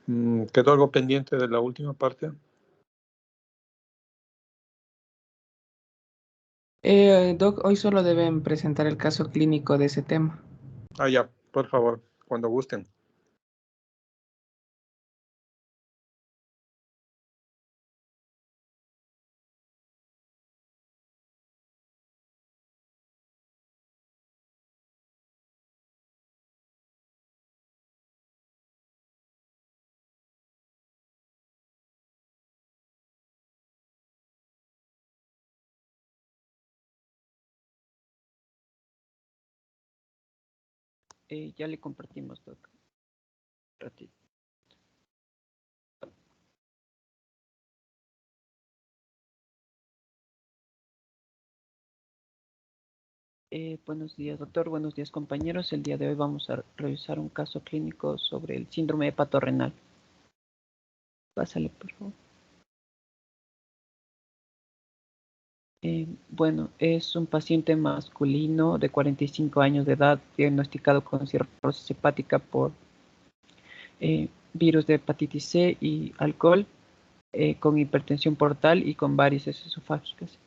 ¿Quedó algo pendiente de la última parte? Doc, hoy solo deben presentar el caso clínico de ese tema. Ya, por favor, cuando gusten. Ya le compartimos, Doc. Ratito. Buenos días, doctor. Buenos días, compañeros. El día de hoy vamos a revisar un caso clínico sobre el síndrome hepatorrenal. Pásale, por favor. Bueno, es un paciente masculino de 45 años de edad, diagnosticado con cirrosis hepática por virus de hepatitis C y alcohol, con hipertensión portal y con varices esofágicas.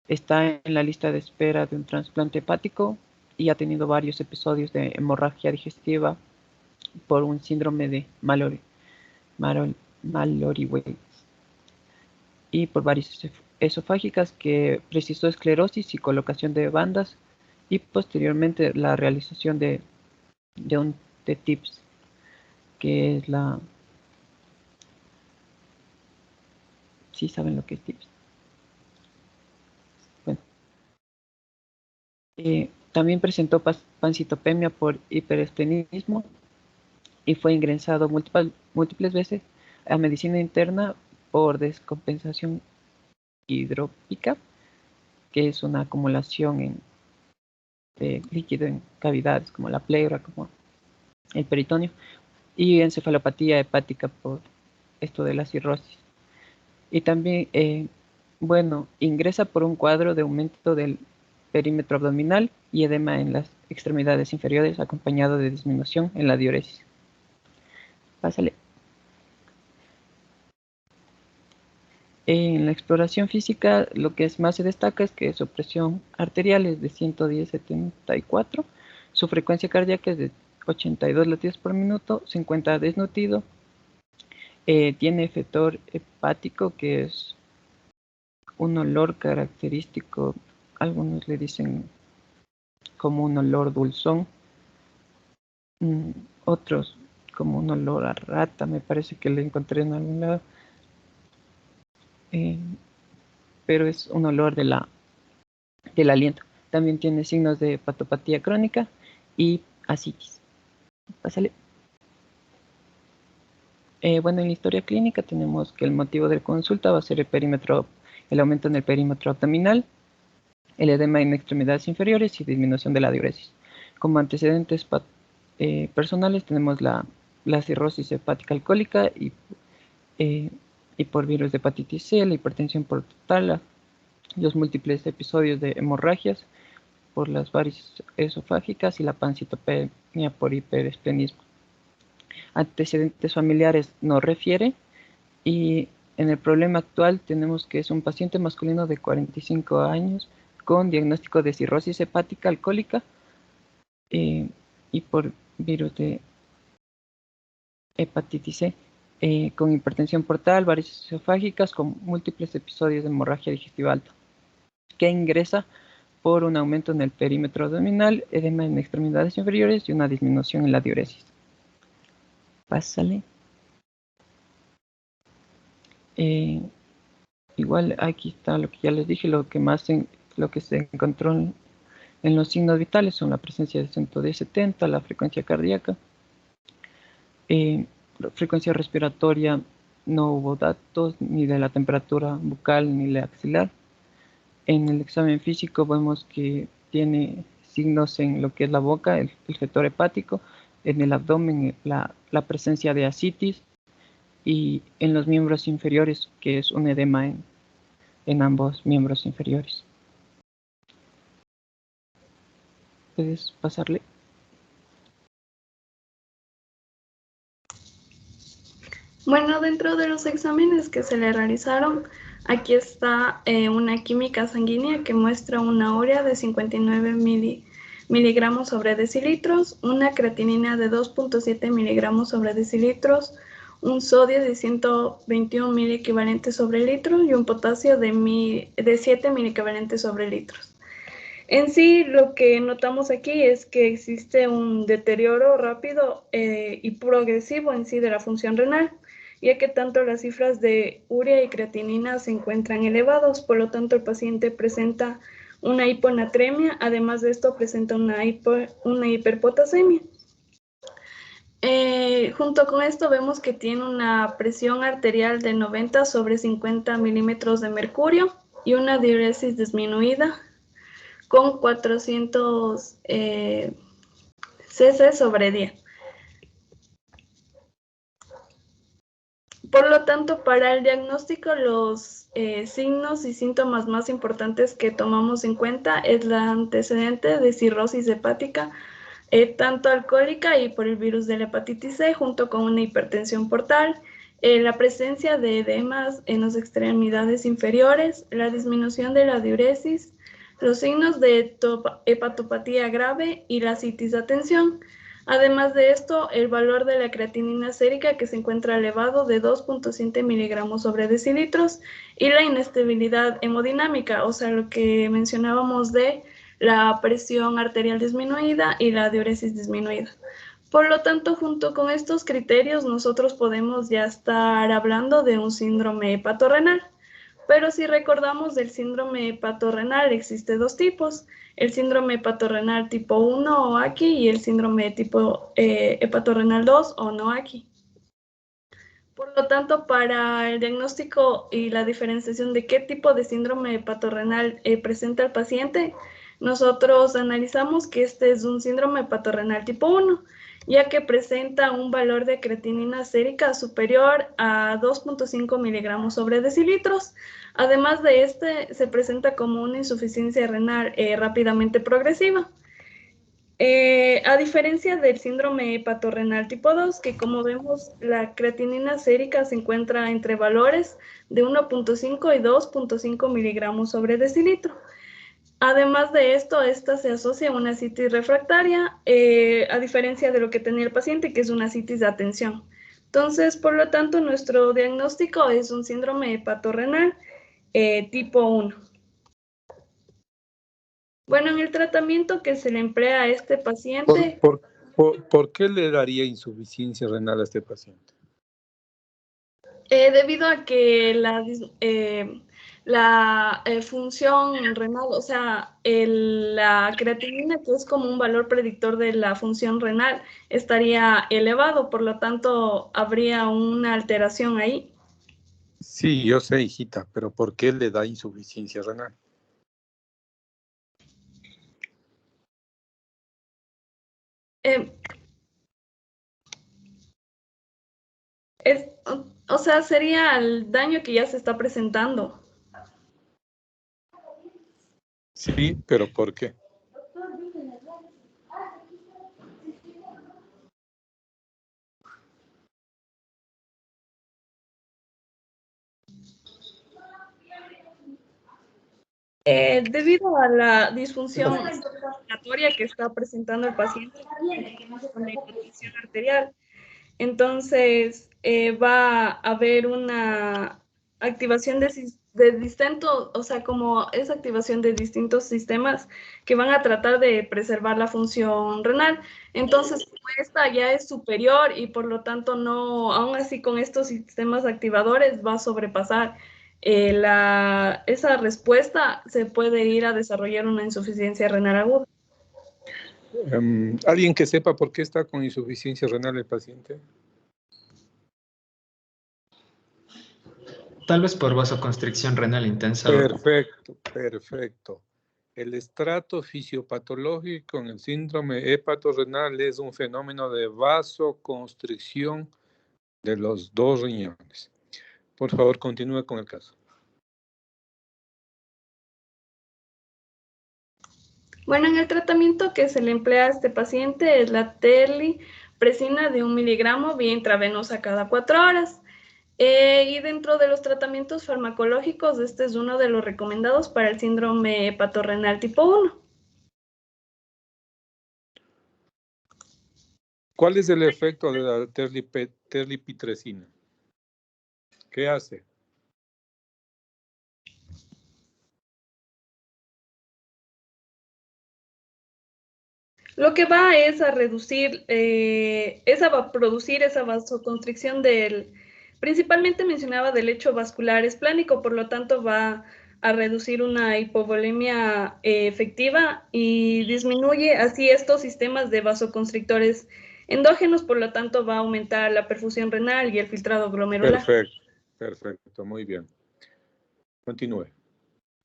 Está en la lista de espera de un trasplante hepático y ha tenido varios episodios de hemorragia digestiva por un síndrome de Mallory-Weiss y por varices esofágicas que precisó esclerosis y colocación de bandas y posteriormente la realización de un TTIPS, que es la... ¿Sí saben lo que es TIPS? Bueno, también presentó pancitopenia por hiperestrenismo y fue ingresado múltiples veces a medicina interna por descompensación hidrópica, que es una acumulación de líquido en cavidades como la pleura, como el peritoneo, y encefalopatía hepática por esto de la cirrosis. Y también, bueno, ingresa por un cuadro de aumento del perímetro abdominal y edema en las extremidades inferiores, acompañado de disminución en la diuresis. Pásale. En la exploración física, lo que más se destaca es que su presión arterial es de 110/74, su frecuencia cardíaca es de 82 latidos por minuto, se encuentra desnutrido, tiene efector hepático, que es un olor característico, algunos le dicen como un olor dulzón, otros como un olor a rata, me parece que lo encontré en algún lado, pero es un olor del aliento. También tiene signos de hepatopatía crónica y ascitis. Pásale. Bueno, en la historia clínica tenemos que el motivo de consulta va a ser el aumento en el perímetro abdominal, el edema en extremidades inferiores y disminución de la diuresis. Como antecedentes personales tenemos la cirrosis hepática alcohólica y por virus de hepatitis C, la hipertensión portal, los múltiples episodios de hemorragias por las varices esofágicas y la pancitopenia por hiperesplenismo. Antecedentes familiares no refiere, y en el problema actual tenemos que es un paciente masculino de 45 años con diagnóstico de cirrosis hepática alcohólica y por virus de hepatitis C, con hipertensión portal, varices esofágicas, con múltiples episodios de hemorragia digestiva alta, que ingresa por un aumento en el perímetro abdominal, edema en extremidades inferiores y una disminución en la diuresis. Pásale. Igual aquí está lo que ya les dije, lo que se encontró en los signos vitales son la presencia de 110/70, la frecuencia cardíaca, la frecuencia respiratoria no hubo datos ni de la temperatura bucal ni la axilar. En el examen físico vemos que tiene signos en lo que es la boca, el efector hepático, en el abdomen la presencia de ascitis y en los miembros inferiores, que es un edema en ambos miembros inferiores. ¿Puedes pasarle? Bueno, dentro de los exámenes que se le realizaron, aquí está una química sanguínea que muestra una urea de 59 miligramos sobre decilitros, una creatinina de 2.7 miligramos sobre decilitros, un sodio de 121 miliequivalentes sobre litro y un potasio de 7 miliequivalentes sobre litros. En sí, lo que notamos aquí es que existe un deterioro rápido y progresivo en sí de la función renal, ya que tanto las cifras de urea y creatinina se encuentran elevados, por lo tanto el paciente presenta una hiponatremia, además de esto presenta una hiperpotasemia. Junto con esto vemos que tiene una presión arterial de 90 sobre 50 milímetros de mercurio y una diuresis disminuida con 400 cc sobre 10. Por lo tanto, para el diagnóstico, los signos y síntomas más importantes que tomamos en cuenta es el antecedente de cirrosis hepática, tanto alcohólica y por el virus de la hepatitis C, junto con una hipertensión portal, la presencia de edemas en las extremidades inferiores, la disminución de la diuresis, los signos de hepatopatía grave y la citis de atención. Además de esto, el valor de la creatinina sérica que se encuentra elevado de 2.7 miligramos sobre decilitros y la inestabilidad hemodinámica, o sea, lo que mencionábamos de la presión arterial disminuida y la diuresis disminuida. Por lo tanto, junto con estos criterios, nosotros podemos ya estar hablando de un síndrome hepatorrenal. Pero si recordamos del síndrome hepatorrenal, existe dos tipos, el síndrome hepatorrenal tipo 1 o AKI y el síndrome tipo hepatorrenal 2 o no AKI. Por lo tanto, para el diagnóstico y la diferenciación de qué tipo de síndrome hepatorrenal presenta el paciente, nosotros analizamos que este es un síndrome hepatorrenal tipo 1, ya que presenta un valor de creatinina sérica superior a 2.5 miligramos sobre decilitros. Además de este, se presenta como una insuficiencia renal rápidamente progresiva. A diferencia del síndrome hepatorrenal tipo 2, que como vemos, la creatinina sérica se encuentra entre valores de 1.5 y 2.5 miligramos sobre decilitro. Además de esto, esta se asocia a una citis refractaria, a diferencia de lo que tenía el paciente, que es una citis de atención. Entonces, por lo tanto, nuestro diagnóstico es un síndrome hepatorrenal tipo 1. Bueno, en el tratamiento que se le emplea a este paciente... ¿Por qué le daría insuficiencia renal a este paciente? Debido a que la función renal, o sea, la creatinina, que es como un valor predictor de la función renal, estaría elevado, por lo tanto, habría una alteración ahí. Sí, yo sé, hijita, pero ¿por qué le da insuficiencia renal? O sea, sería el daño que ya se está presentando. Sí, pero ¿por qué? Debido a la disfunción respiratoria que está presentando el paciente con la hipertensión arterial, entonces va a haber una activación de distintos, o sea, como esa activación de distintos sistemas que van a tratar de preservar la función renal. Entonces, como esta ya es superior y por lo tanto no, aún así con estos sistemas activadores va a sobrepasar esa respuesta, se puede ir a desarrollar una insuficiencia renal aguda. ¿Alguien que sepa por qué está con insuficiencia renal el paciente? Tal vez por vasoconstricción renal intensa. Perfecto. El estrato fisiopatológico en el síndrome hepatorrenal es un fenómeno de vasoconstricción de los dos riñones. Por favor, continúe con el caso. Bueno, en el tratamiento que se le emplea a este paciente es la terlipresina de 1 miligramo vía intravenosa cada 4 horas. Y dentro de los tratamientos farmacológicos, este es uno de los recomendados para el síndrome hepatorrenal tipo 1. ¿Cuál es el efecto de la terlipitresina? ¿Qué hace? Lo que va es a reducir, va a producir esa vasoconstricción principalmente mencionaba del lecho vascular esplánico, por lo tanto va a reducir una hipovolemia efectiva y disminuye así estos sistemas de vasoconstrictores endógenos, por lo tanto va a aumentar la perfusión renal y el filtrado glomerular. Perfecto, muy bien. Continúe.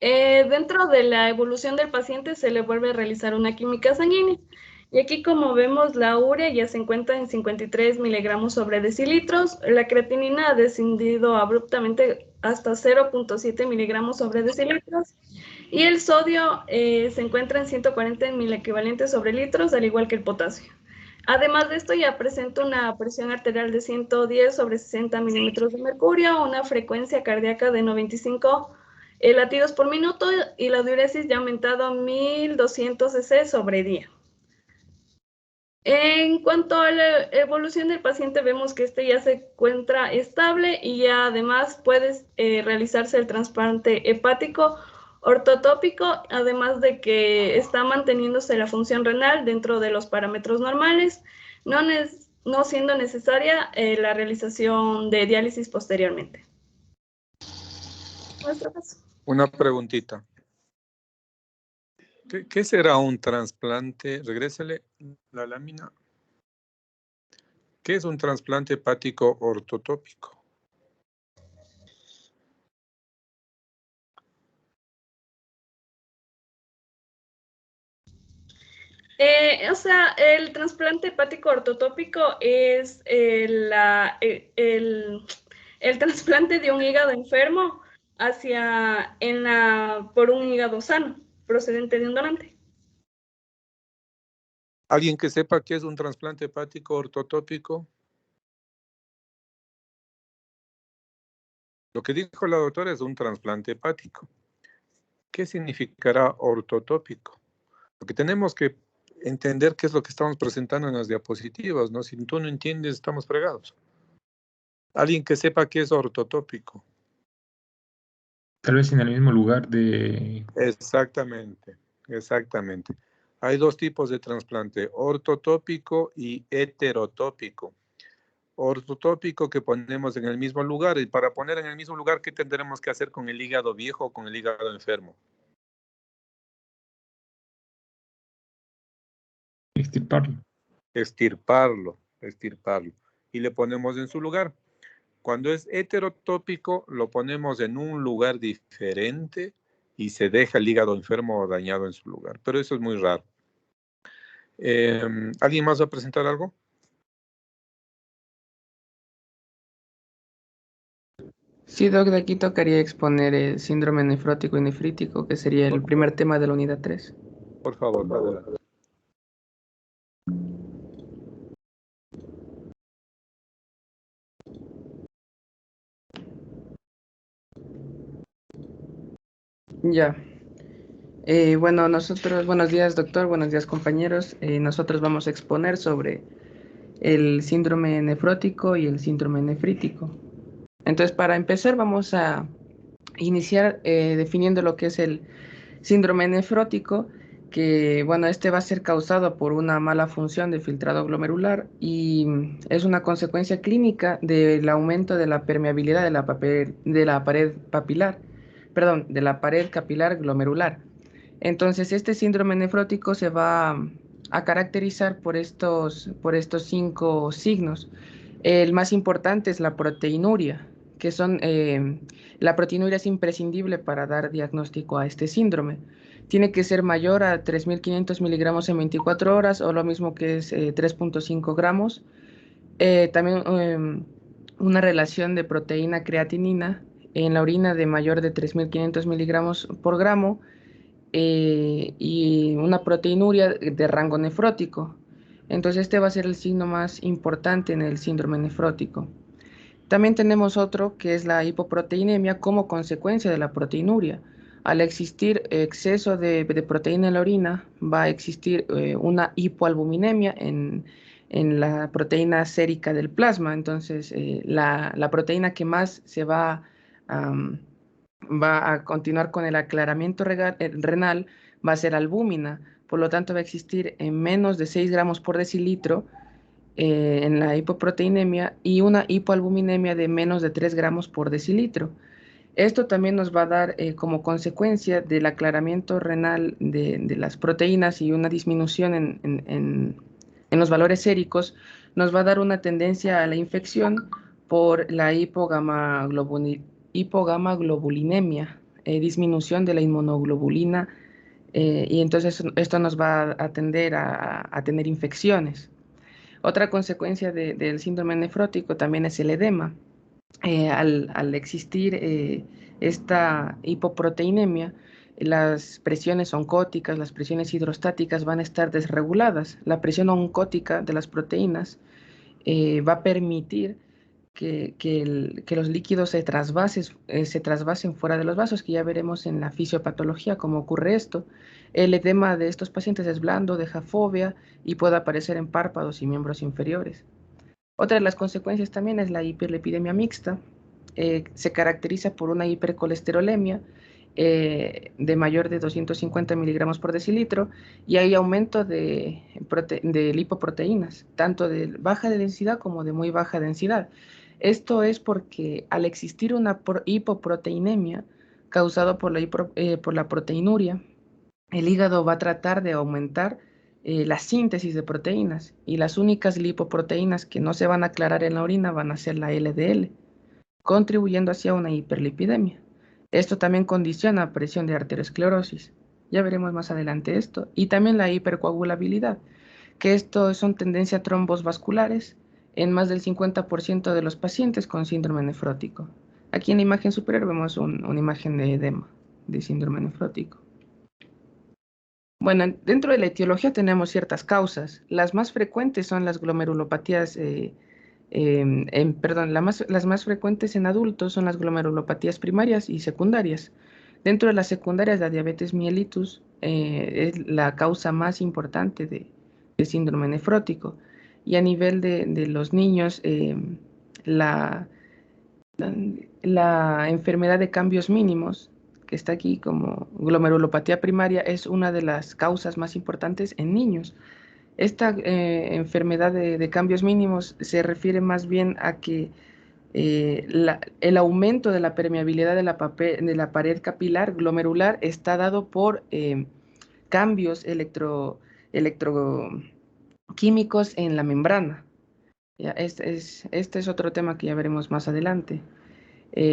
Dentro de la evolución del paciente se le vuelve a realizar una química sanguínea. Y aquí, como vemos, la urea ya se encuentra en 53 miligramos sobre decilitros. La creatinina ha descendido abruptamente hasta 0.7 miligramos sobre decilitros. Y el sodio se encuentra en 140 milequivalentes sobre litros, al igual que el potasio. Además de esto, ya presenta una presión arterial de 110 sobre 60 milímetros de mercurio, una frecuencia cardíaca de 95 latidos por minuto y la diuresis ya ha aumentado a 1200 cc sobre día. En cuanto a la evolución del paciente, vemos que este ya se encuentra estable y ya además puede realizarse el trasplante hepático ortotópico, además de que está manteniéndose la función renal dentro de los parámetros normales, no siendo necesaria la realización de diálisis posteriormente. Nuestro caso. Una preguntita. ¿Qué será un trasplante? Regrésele la lámina. ¿Qué es un trasplante hepático ortotópico? El trasplante hepático ortotópico es el trasplante de un hígado enfermo por un hígado sano, procedente de un donante. ¿Alguien que sepa qué es un trasplante hepático ortotópico? Lo que dijo la doctora es un trasplante hepático. ¿Qué significará ortotópico? Porque tenemos que entender qué es lo que estamos presentando en las diapositivas, ¿no? Si tú no entiendes, estamos fregados. Alguien que sepa qué es ortotópico. Tal vez en el mismo lugar de... Exactamente. Hay dos tipos de trasplante, ortotópico y heterotópico. Ortotópico que ponemos en el mismo lugar, y para poner en el mismo lugar, ¿qué tendremos que hacer con el hígado viejo o con el hígado enfermo? Extirparlo. Extirparlo. Y le ponemos en su lugar. Cuando es heterotópico, lo ponemos en un lugar diferente y se deja el hígado enfermo o dañado en su lugar. Pero eso es muy raro. ¿Alguien más va a presentar algo? Sí, Doc, de aquí tocaría exponer el síndrome nefrótico y nefrítico, que sería el primer tema de la unidad 3. Por favor, adelante. Ya. Bueno, buenos días, doctor, buenos días, compañeros. Nosotros vamos a exponer sobre el síndrome nefrótico y el síndrome nefrítico. Entonces, para empezar, vamos a iniciar definiendo lo que es el síndrome nefrótico, que, bueno, este va a ser causado por una mala función del filtrado glomerular y es una consecuencia clínica del aumento de la permeabilidad de la pared capilar glomerular. Entonces, este síndrome nefrótico se va a caracterizar por estos 5 signos. El más importante es la proteinuria, la proteinuria es imprescindible para dar diagnóstico a este síndrome. Tiene que ser mayor a 3.500 miligramos en 24 horas o lo mismo que es 3.5 gramos. También una relación de proteína-creatinina en la orina de mayor de 3.500 miligramos por gramo y una proteinuria de rango nefrótico. Entonces este va a ser el signo más importante en el síndrome nefrótico. También tenemos otro que es la hipoproteinemia como consecuencia de la proteinuria. Al existir exceso de proteína en la orina, va a existir una hipoalbuminemia en la proteína sérica del plasma. Entonces, la proteína que más se va a continuar con el aclaramiento renal va a ser albúmina. Por lo tanto, va a existir en menos de 6 gramos por decilitro en la hipoproteinemia y una hipoalbuminemia de menos de 3 gramos por decilitro. Esto también nos va a dar como consecuencia del aclaramiento renal de las proteínas y una disminución en los valores séricos, nos va a dar una tendencia a la infección por la hipogamaglobulinemia, disminución de la inmunoglobulina, y entonces esto nos va a tender a tener infecciones. Otra consecuencia del síndrome nefrótico también es el edema. Al existir esta hipoproteinemia, las presiones oncóticas, las presiones hidrostáticas van a estar desreguladas. La presión oncótica de las proteínas va a permitir que los líquidos se trasvasen fuera de los vasos, que ya veremos en la fisiopatología cómo ocurre esto. El edema de estos pacientes es blando, deja fobia y puede aparecer en párpados y miembros inferiores. Otra de las consecuencias también es la hiperlipidemia mixta. Se caracteriza por una hipercolesterolemia de mayor de 250 miligramos por decilitro y hay aumento de lipoproteínas, tanto de baja densidad como de muy baja densidad. Esto es porque al existir una hipoproteinemia causada por la proteinuria, el hígado va a tratar de aumentar la síntesis de proteínas y las únicas lipoproteínas que no se van a aclarar en la orina van a ser la LDL, contribuyendo hacia una hiperlipidemia. Esto también condiciona presión de arteriosclerosis. Ya veremos más adelante esto. Y también la hipercoagulabilidad, que esto son tendencias a trombos vasculares en más del 50% de los pacientes con síndrome nefrótico. Aquí en la imagen superior vemos una imagen de edema, de síndrome nefrótico. Bueno, dentro de la etiología tenemos ciertas causas. Las más frecuentes son las glomerulopatías, las más frecuentes en adultos son las glomerulopatías primarias y secundarias. Dentro de las secundarias, la diabetes mellitus es la causa más importante de síndrome nefrótico. Y a nivel de los niños, la enfermedad de cambios mínimos, que está aquí como glomerulopatía primaria, es una de las causas más importantes en niños. Esta enfermedad de cambios mínimos se refiere más bien a que el aumento de la permeabilidad de la pared capilar glomerular está dado por cambios electroquímicos en la membrana. Ya, este es otro tema que ya veremos más adelante.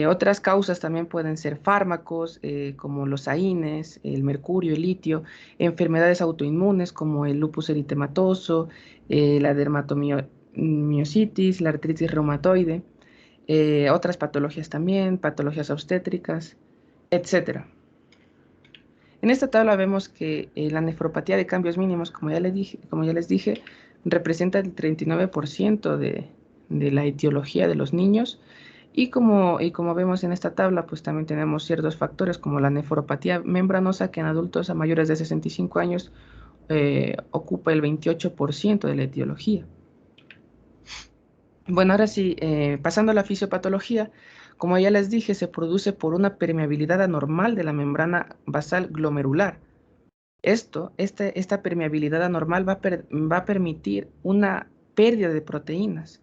Otras causas también pueden ser fármacos como los AINES, el mercurio, el litio, enfermedades autoinmunes como el lupus eritematoso, la dermatomiositis, la artritis reumatoide, otras patologías también, patologías obstétricas, etc. En esta tabla vemos que la nefropatía de cambios mínimos, como ya les dije, representa el 39% de la etiología de los niños. Y como vemos en esta tabla, pues también tenemos ciertos factores como la nefropatía membranosa, que en adultos a mayores de 65 años ocupa el 28% de la etiología. Bueno, ahora sí, pasando a la fisiopatología, como ya les dije, se produce por una permeabilidad anormal de la membrana basal glomerular. Esta permeabilidad anormal va a permitir una pérdida de proteínas.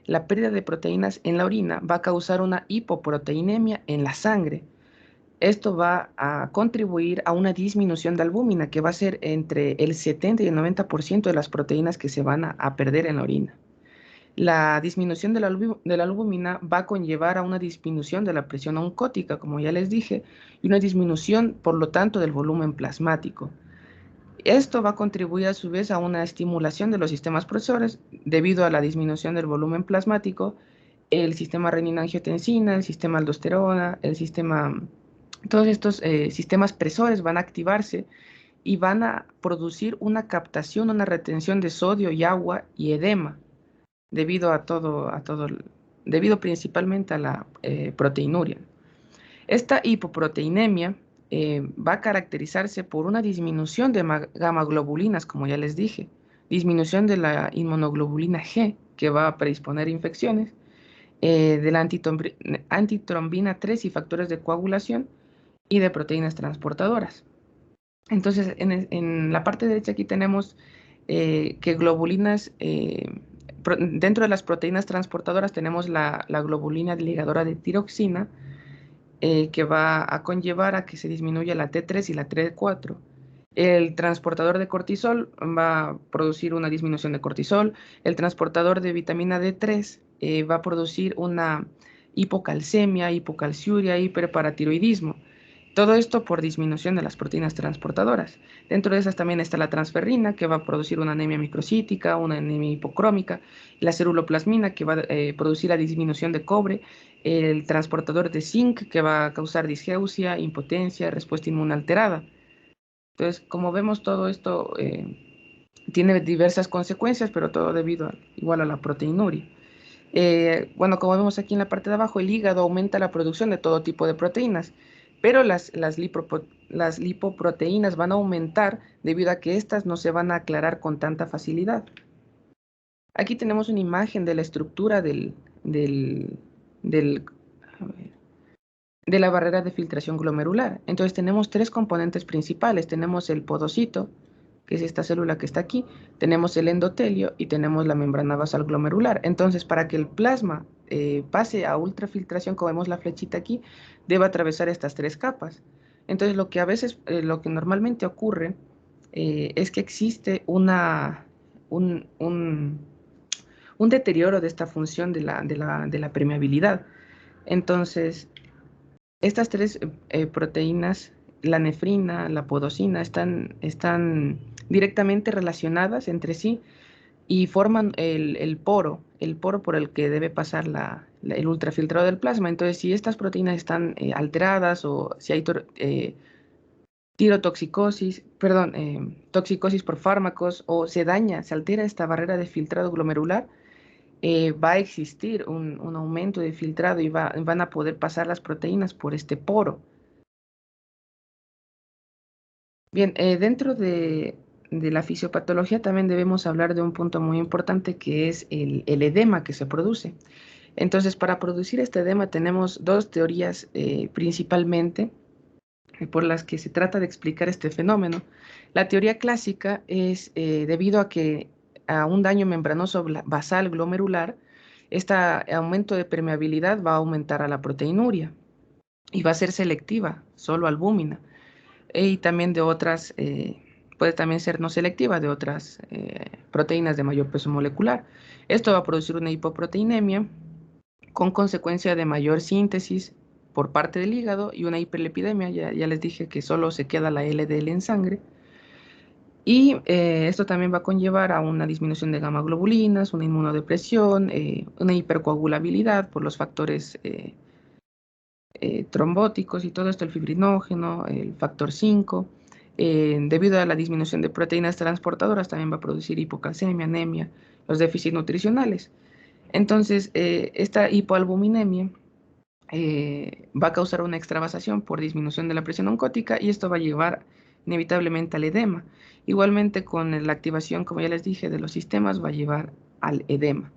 La pérdida de proteínas en la orina va a causar una hipoproteinemia en la sangre. Esto va a contribuir a una disminución de albúmina, que va a ser entre el 70 y el 90% de las proteínas que se van a perder en la orina. La disminución de la albúmina va a conllevar a una disminución de la presión oncótica, como ya les dije, y una disminución, por lo tanto, del volumen plasmático. Esto va a contribuir a su vez a una estimulación de los sistemas presores debido a la disminución del volumen plasmático, el sistema renina-angiotensina, el sistema aldosterona, todos estos sistemas presores van a activarse y van a producir una captación, una retención de sodio y agua y edema debido a todo debido principalmente a la proteinuria. Esta hipoproteinemia va a caracterizarse por una disminución de gamaglobulinas, como ya les dije, disminución de la inmunoglobulina G, que va a predisponer infecciones, de la antitrombina 3 y factores de coagulación, y de proteínas transportadoras. Entonces, en la parte derecha aquí tenemos que globulinas, dentro de las proteínas transportadoras tenemos la globulina ligadora de tiroxina, que va a conllevar a que se disminuya la T3 y la T4. El transportador de cortisol va a producir una disminución de cortisol. El transportador de vitamina D3 va a producir una hipocalcemia, hipocalciuria, hiperparatiroidismo. Todo esto por disminución de las proteínas transportadoras. Dentro de esas también está la transferrina, que va a producir una anemia microcítica, una anemia hipocrómica, la ceruloplasmina, que va a producir la disminución de cobre, el transportador de zinc, que va a causar disgeusia, impotencia, respuesta inmune alterada. Entonces, como vemos, todo esto tiene diversas consecuencias, pero todo debido igual a la proteinuria. Bueno, como vemos aquí en la parte de abajo, el hígado aumenta la producción de todo tipo de proteínas, pero las lipoproteínas van a aumentar debido a que éstas no se van a aclarar con tanta facilidad. Aquí tenemos una imagen de la estructura de la barrera de filtración glomerular. Entonces tenemos tres componentes principales. Tenemos el podocito, que es esta célula que está aquí, tenemos el endotelio y tenemos la membrana basal glomerular. Entonces, para que el plasma pase a ultrafiltración, como vemos la flechita aquí, debe atravesar estas tres capas. Entonces, lo que normalmente ocurre es que existe un deterioro de esta función de la permeabilidad. Entonces, estas tres proteínas, la nefrina, la podocina, están directamente relacionadas entre sí y forman el poro por el que debe pasar el ultrafiltrado del plasma. Entonces, si estas proteínas están alteradas o si hay toxicosis por fármacos o se altera esta barrera de filtrado glomerular, va a existir un aumento de filtrado y van a poder pasar las proteínas por este poro. Bien, dentro de la fisiopatología también debemos hablar de un punto muy importante, que es el edema que se produce. Entonces, para producir este edema tenemos dos teorías principalmente por las que se trata de explicar este fenómeno. La teoría clásica es debido a un daño membranoso basal glomerular, este aumento de permeabilidad va a aumentar a la proteinuria y va a ser selectiva, solo albúmina. Y también de otras, puede también ser no selectiva, de otras proteínas de mayor peso molecular. Esto va a producir una hipoproteinemia con consecuencia de mayor síntesis por parte del hígado y una hiperlipidemia. Ya les dije que solo se queda la LDL en sangre. Y esto también va a conllevar a una disminución de gamma globulinas, una inmunodepresión, una hipercoagulabilidad por los factores trombóticos y todo esto, el fibrinógeno, el factor 5. Debido a la disminución de proteínas transportadoras también va a producir hipocalcemia, anemia, los déficits nutricionales. Entonces, esta hipoalbuminemia va a causar una extravasación por disminución de la presión oncótica y esto va a llevar inevitablemente al edema. Igualmente con la activación, como ya les dije, de los sistemas va a llevar al edema.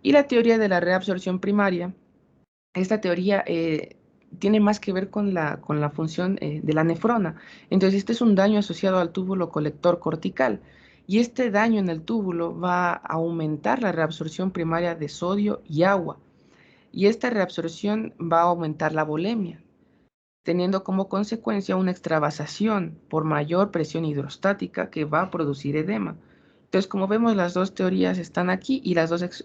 Y la teoría de la reabsorción primaria, esta teoría tiene más que ver con la función de la nefrona. Entonces, este es un daño asociado al túbulo colector cortical. Y este daño en el túbulo va a aumentar la reabsorción primaria de sodio y agua. Y esta reabsorción va a aumentar la volemia, teniendo como consecuencia una extravasación por mayor presión hidrostática que va a producir edema. Entonces, como vemos, las dos teorías están aquí y las dos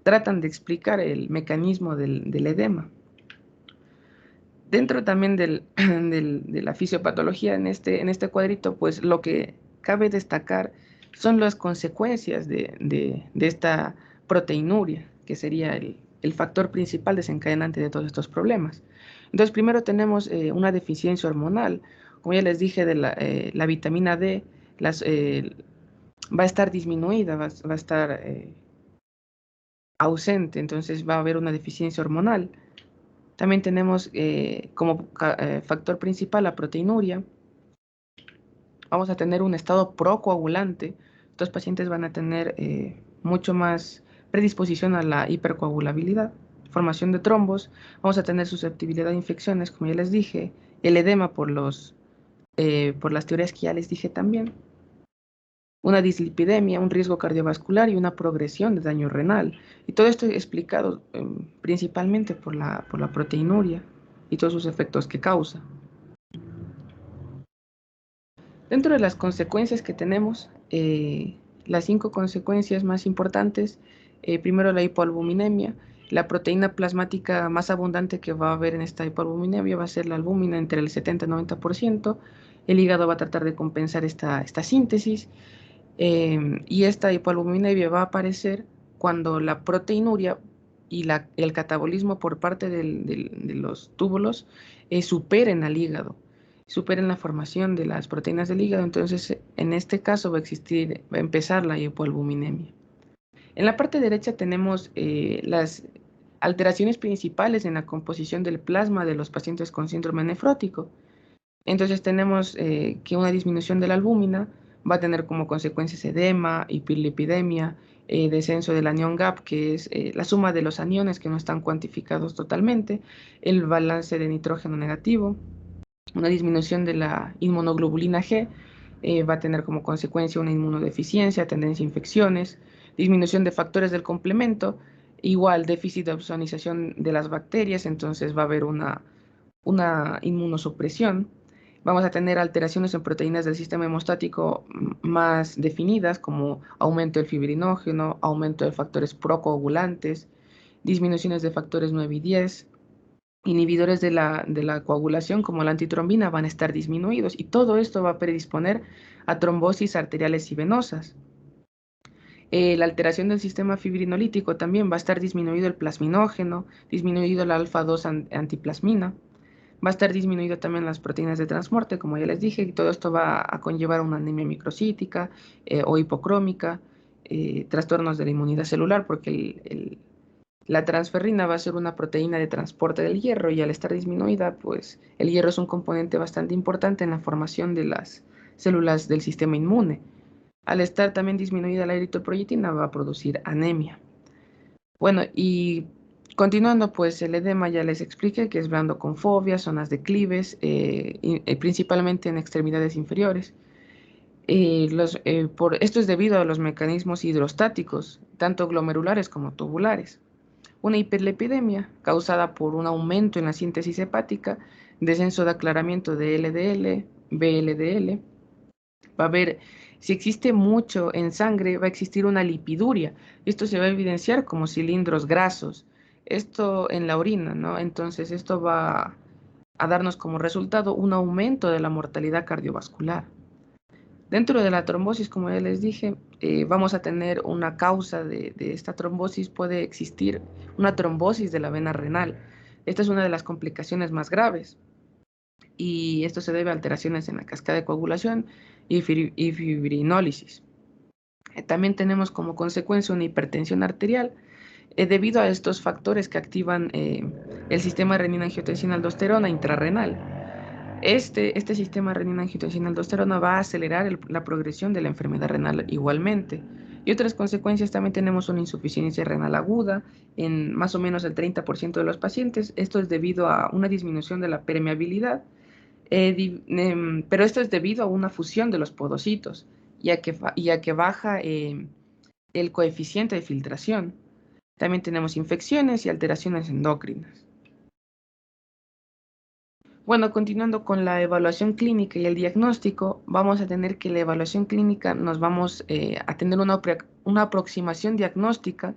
tratan de explicar el mecanismo del edema. Dentro también de la fisiopatología, en este cuadrito, pues lo que cabe destacar son las consecuencias de esta proteinuria, que sería el factor principal desencadenante de todos estos problemas. Entonces, primero tenemos una deficiencia hormonal. Como ya les dije, de la vitamina D va a estar disminuida, va a estar ausente, entonces va a haber una deficiencia hormonal. También tenemos como factor principal la proteinuria. Vamos a tener un estado procoagulante. Estos pacientes van a tener mucho más predisposición a la hipercoagulabilidad, formación de trombos. Vamos a tener susceptibilidad a infecciones, como ya les dije, el edema por las teorías que ya les dije también, una dislipidemia, un riesgo cardiovascular y una progresión de daño renal. Y todo esto explicado principalmente por la proteinuria y todos sus efectos que causa. Dentro de las consecuencias que tenemos, las 5 consecuencias más importantes, primero la hipoalbuminemia. La proteína plasmática más abundante que va a haber en esta hipoalbuminemia va a ser la albúmina, entre el 70 y 90%. El hígado va a tratar de compensar esta síntesis. Y esta hipoalbuminemia va a aparecer cuando la proteinuria y el catabolismo por parte de los túbulos superen al hígado, superen la formación de las proteínas del hígado. Entonces, en este caso va a empezar la hipoalbuminemia. En la parte derecha tenemos las alteraciones principales en la composición del plasma de los pacientes con síndrome nefrótico. Entonces tenemos que una disminución de la albúmina va a tener como consecuencias edema, hiperlipidemia, descenso del anión GAP, que es la suma de los aniones que no están cuantificados totalmente, el balance de nitrógeno negativo, una disminución de la inmunoglobulina G, va a tener como consecuencia una inmunodeficiencia, tendencia a infecciones, disminución de factores del complemento, igual déficit de opsonización de las bacterias, entonces va a haber una inmunosupresión. Vamos a tener alteraciones en proteínas del sistema hemostático más definidas, como aumento del fibrinógeno, aumento de factores procoagulantes, disminuciones de factores 9 y 10, inhibidores de la coagulación como la antitrombina van a estar disminuidos, y todo esto va a predisponer a trombosis arteriales y venosas. La alteración del sistema fibrinolítico también va a estar disminuido el plasminógeno, disminuido la alfa-2 antiplasmina. Va a estar disminuido también las proteínas de transporte, como ya les dije, y todo esto va a conllevar una anemia microcítica o hipocrómica, trastornos de la inmunidad celular, porque la transferrina va a ser una proteína de transporte del hierro, y al estar disminuida, pues el hierro es un componente bastante importante en la formación de las células del sistema inmune. Al estar también disminuida la eritropoyetina, va a producir anemia. Bueno, y continuando, pues el edema ya les expliqué que es blando con fobia, zonas declives, principalmente en extremidades inferiores. Esto es debido a los mecanismos hidrostáticos, tanto glomerulares como tubulares. Una hiperlipidemia causada por un aumento en la síntesis hepática, descenso de aclaramiento de LDL, VLDL. Va a haber, si existe mucho en sangre, va a existir una lipiduria. Esto se va a evidenciar como cilindros grasos. Esto en la orina, ¿no? Entonces esto va a darnos como resultado un aumento de la mortalidad cardiovascular. Dentro de la trombosis, como ya les dije, vamos a tener una causa de esta trombosis. Puede existir una trombosis de la vena renal. Esta es una de las complicaciones más graves, y esto se debe a alteraciones en la cascada de coagulación y fibrinólisis. También tenemos como consecuencia una hipertensión arterial debido a estos factores que activan el sistema renina-angiotensina-aldosterona intrarrenal. Este sistema renina-angiotensina-aldosterona va a acelerar la progresión de la enfermedad renal igualmente. Y otras consecuencias, también tenemos una insuficiencia renal aguda en más o menos el 30% de los pacientes. Esto es debido a una disminución de la permeabilidad, pero esto es debido a una fusión de los podocitos, y a que baja el coeficiente de filtración. También tenemos infecciones y alteraciones endocrinas. Bueno, continuando con la evaluación clínica y el diagnóstico, vamos a tener que la evaluación clínica nos vamos a tener una aproximación diagnóstica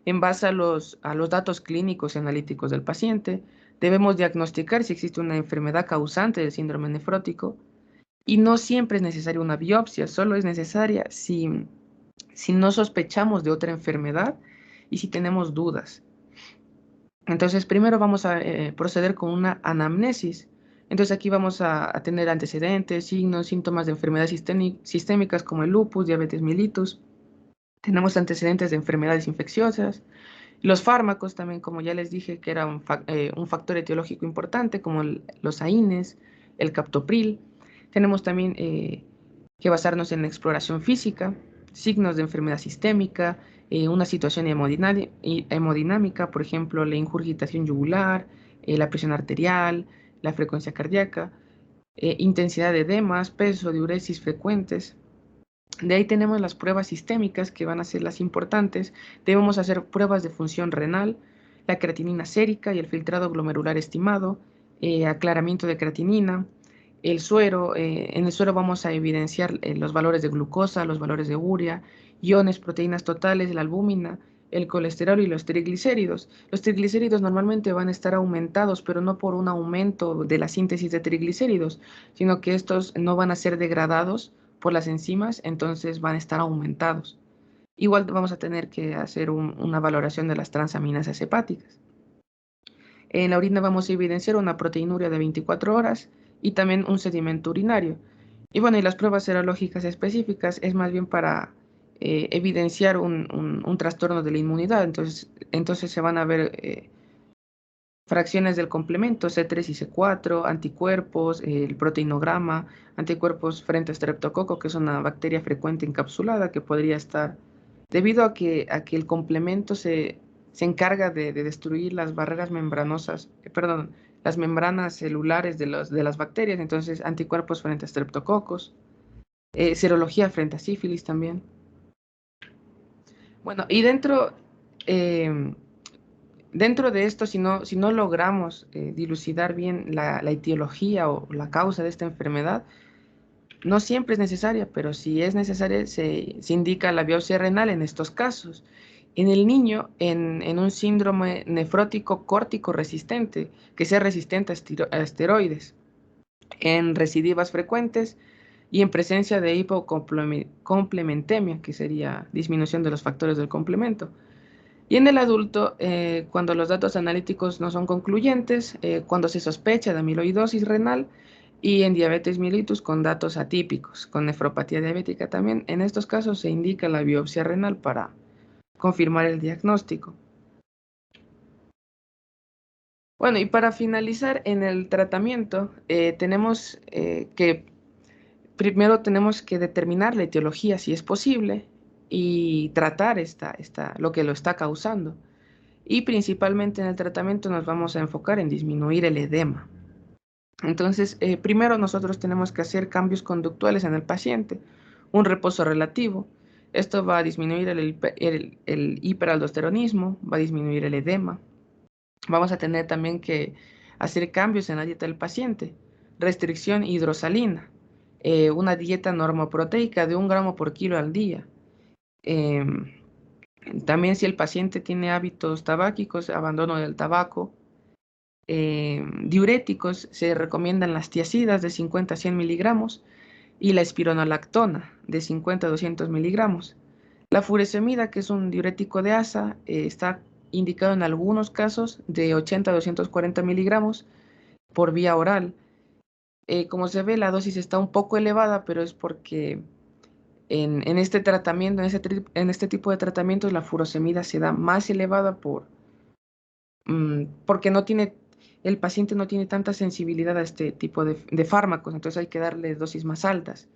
en base a los datos clínicos y analíticos del paciente. Debemos diagnosticar si existe una enfermedad causante del síndrome nefrótico, y no siempre es necesaria una biopsia, solo es necesaria si no sospechamos de otra enfermedad y si tenemos dudas. Entonces, primero vamos a proceder con una anamnesis. Entonces, aquí vamos a tener antecedentes, signos, síntomas de enfermedades sistémicas como el lupus, diabetes mellitus. Tenemos antecedentes de enfermedades infecciosas, Los fármacos también, como ya les dije, que era un factor etiológico importante, como los AINES, el captopril. Tenemos también que basarnos en la exploración física, signos de enfermedad sistémica, una situación hemodinámica, por ejemplo, la ingurgitación yugular, la presión arterial, la frecuencia cardíaca, intensidad de edemas, peso, diuresis frecuentes. De ahí tenemos las pruebas sistémicas, que van a ser las importantes. Debemos hacer pruebas de función renal, la creatinina sérica y el filtrado glomerular estimado, aclaramiento de creatinina, el suero. En el suero vamos a evidenciar los valores de glucosa, los valores de urea, iones, proteínas totales, la albúmina, el colesterol y los triglicéridos. Los triglicéridos normalmente van a estar aumentados, pero no por un aumento de la síntesis de triglicéridos, sino que estos no van a ser degradados por las enzimas, entonces van a estar aumentados. Igual vamos a tener que hacer una valoración de las transaminasas hepáticas. En la orina vamos a evidenciar una proteinuria de 24 horas y también un sedimento urinario. Y bueno, y las pruebas serológicas específicas es más bien para evidenciar un trastorno de la inmunidad. Entonces se van a ver fracciones del complemento C3 y C4, anticuerpos, el proteinograma, anticuerpos frente a estreptococo, que es una bacteria frecuente encapsulada que podría estar, debido a que el complemento se encarga de destruir las barreras membranosas, las membranas celulares de las bacterias. Entonces anticuerpos frente a estreptococos, serología frente a sífilis también. Bueno, y dentro de esto, si no logramos dilucidar bien la etiología o la causa de esta enfermedad, no siempre es necesaria, pero si es necesaria, se indica la biopsia renal en estos casos. En el niño, en un síndrome nefrótico córtico resistente, que sea resistente a esteroides, en recidivas frecuentes y en presencia de hipocomplementemia, que sería disminución de los factores del complemento. Y en el adulto, cuando los datos analíticos no son concluyentes, cuando se sospecha de amiloidosis renal, y en diabetes mellitus con datos atípicos, con nefropatía diabética también. En estos casos se indica la biopsia renal para confirmar el diagnóstico. Bueno, y para finalizar en el tratamiento, primero tenemos que determinar la etiología, si es posible, y tratar lo que lo está causando. Y principalmente en el tratamiento nos vamos a enfocar en disminuir el edema. Entonces, primero nosotros tenemos que hacer cambios conductuales en el paciente, un reposo relativo. Esto va a disminuir el hiperaldosteronismo, va a disminuir el edema. Vamos a tener también que hacer cambios en la dieta del paciente, restricción hidrosalina, una dieta normoproteica de 1 gramo por kilo al día. También si el paciente tiene hábitos tabáquicos, abandono del tabaco. Diuréticos, se recomiendan las tiazidas de 50 a 100 miligramos y la espironolactona de 50 a 200 miligramos. La furosemida, que es un diurético de asa, está indicado en algunos casos de 80 a 240 miligramos por vía oral. Como se ve, la dosis está un poco elevada, pero es porque en este tratamiento, en este tipo de tratamientos, la furosemida se da más elevada porque el paciente no tiene tanta sensibilidad a este tipo de fármacos, entonces hay que darle dosis más altas.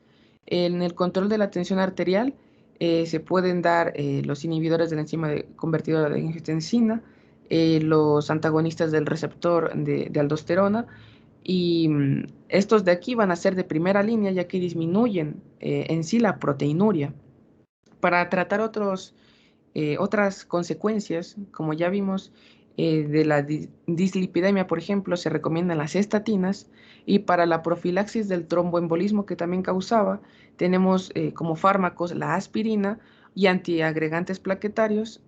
En el control de la tensión arterial se pueden dar los inhibidores de la enzima convertidora de angiotensina, los antagonistas del receptor de aldosterona, y estos de aquí van a ser de primera línea, ya que disminuyen en sí la proteinuria. Para tratar otras consecuencias, como ya vimos, de la dislipidemia, por ejemplo, se recomiendan las estatinas, y para la profilaxis del tromboembolismo que también causaba, tenemos como fármacos la aspirina y antiagregantes plaquetarios,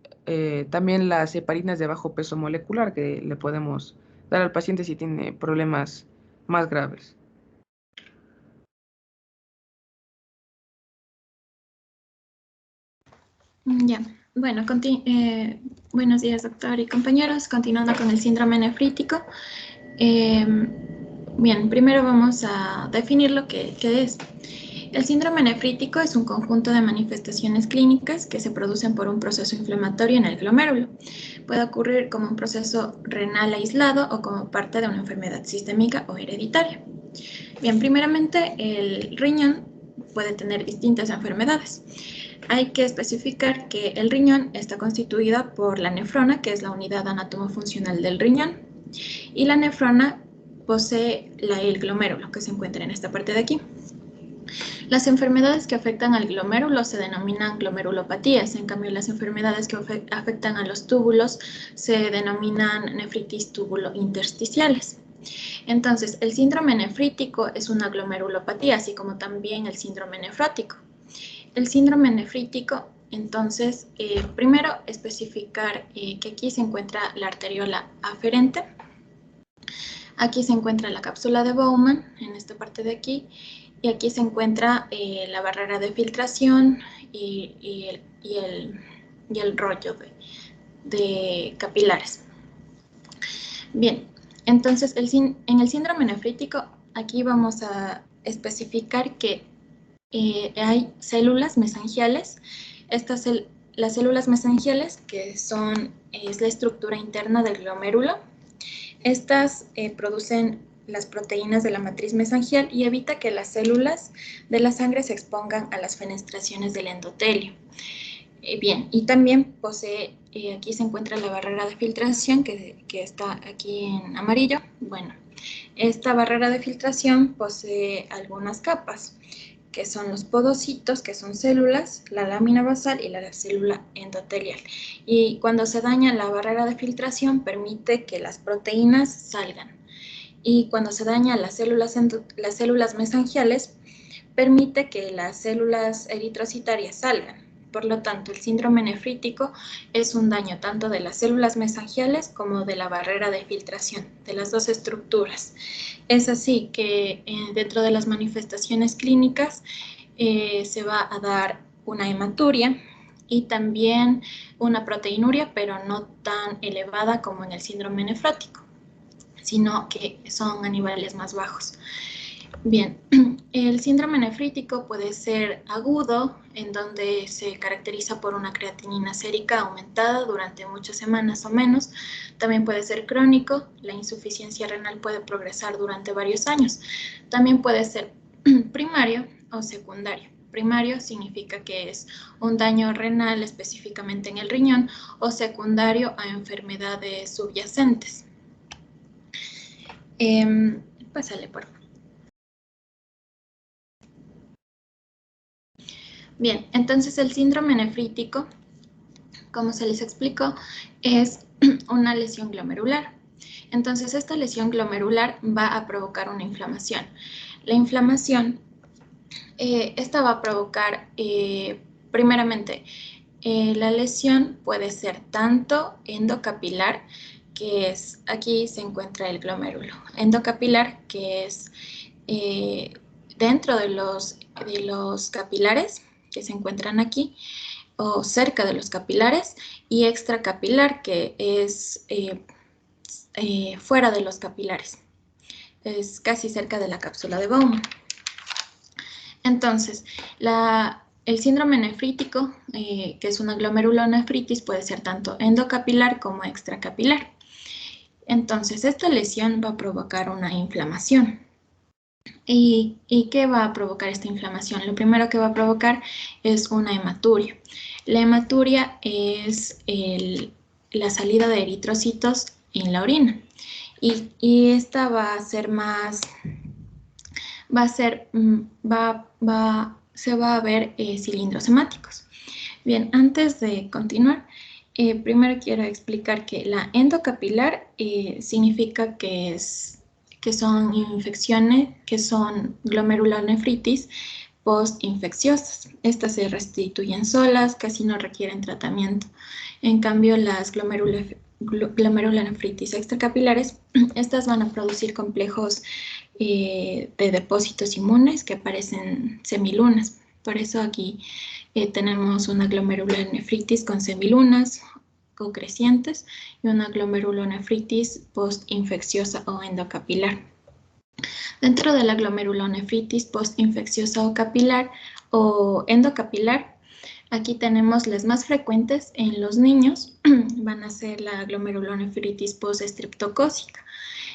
también las heparinas de bajo peso molecular que le podemos dar al paciente si tiene problemas más graves. Ya, bueno, buenos días, doctor y compañeros. Continuando con el síndrome nefrítico. Bien, primero vamos a definir lo que es. El síndrome nefrítico es un conjunto de manifestaciones clínicas que se producen por un proceso inflamatorio en el glomérulo. Puede ocurrir como un proceso renal aislado o como parte de una enfermedad sistémica o hereditaria. Bien, primeramente el riñón puede tener distintas enfermedades. Hay que especificar que el riñón está constituido por la nefrona, que es la unidad anatomofuncional del riñón, y la nefrona posee el glomérulo, que se encuentra en esta parte de aquí. Las enfermedades que afectan al glomérulo se denominan glomerulopatías, en cambio las enfermedades que afectan a los túbulos se denominan nefritis túbulo-intersticiales. Entonces, el síndrome nefrítico es una glomerulopatía, así como también el síndrome nefrótico. El síndrome nefrítico, entonces, primero especificar que aquí se encuentra la arteriola aferente, aquí se encuentra la cápsula de Bowman, en esta parte de aquí, y aquí se encuentra la barrera de filtración y el rollo de capilares. Bien, entonces en el síndrome nefrítico aquí vamos a especificar que hay células mesangiales. Las células mesangiales, que es la estructura interna del glomérulo, estas producen las proteínas de la matriz mesangial y evita que las células de la sangre se expongan a las fenestraciones del endotelio. Bien, y también posee, aquí se encuentra la barrera de filtración que está aquí en amarillo. Bueno, esta barrera de filtración posee algunas capas, que son los podocitos, que son células, la lámina basal y la célula endotelial. Y cuando se daña la barrera de filtración, permite que las proteínas salgan. Y cuando se daña las células mesangiales, permite que las células eritrocitarias salgan. Por lo tanto, el síndrome nefrítico es un daño tanto de las células mesangiales como de la barrera de filtración, de las dos estructuras. Es así que dentro de las manifestaciones clínicas se va a dar una hematuria y también una proteinuria, pero no tan elevada como en el síndrome nefrótico, sino que son a niveles más bajos. Bien, el síndrome nefrítico puede ser agudo, en donde se caracteriza por una creatinina sérica aumentada durante muchas semanas o menos. También puede ser crónico, la insuficiencia renal puede progresar durante varios años. También puede ser primario o secundario. Primario significa que es un daño renal específicamente en el riñón, o secundario a enfermedades subyacentes. Pásale, por favor. Bien, entonces el síndrome nefrítico, como se les explicó, es una lesión glomerular. Entonces esta lesión glomerular va a provocar una inflamación. La inflamación, esta va a provocar, primeramente, la lesión puede ser tanto endocapilar, que es, aquí se encuentra el glomérulo, endocapilar, que es dentro de los capilares, que se encuentran aquí, o cerca de los capilares, y extracapilar, que es fuera de los capilares, es casi cerca de la cápsula de Bowman. Entonces, el síndrome nefrítico, que es una glomerulonefritis, puede ser tanto endocapilar como extracapilar. Entonces, esta lesión va a provocar una inflamación. ¿Y qué va a provocar esta inflamación? Lo primero que va a provocar es una hematuria. La hematuria es la salida de eritrocitos en la orina. Y esta va a ser más, se va a ver cilindros hemáticos. Bien, antes de continuar, primero quiero explicar que la endocapilar significa que son infecciones, que son glomerulonefritis postinfecciosas. Estas se restituyen solas, casi no requieren tratamiento. En cambio, las glomerulonefritis extracapilares, estas van a producir complejos de depósitos inmunes que parecen semilunas. Por eso aquí tenemos una glomerulonefritis con semilunas o crecientes y una glomerulonefritis postinfecciosa o endocapilar. Dentro de la glomerulonefritis postinfecciosa o capilar o endocapilar, aquí tenemos las más frecuentes en los niños, van a ser la glomerulonefritis postestreptocócica.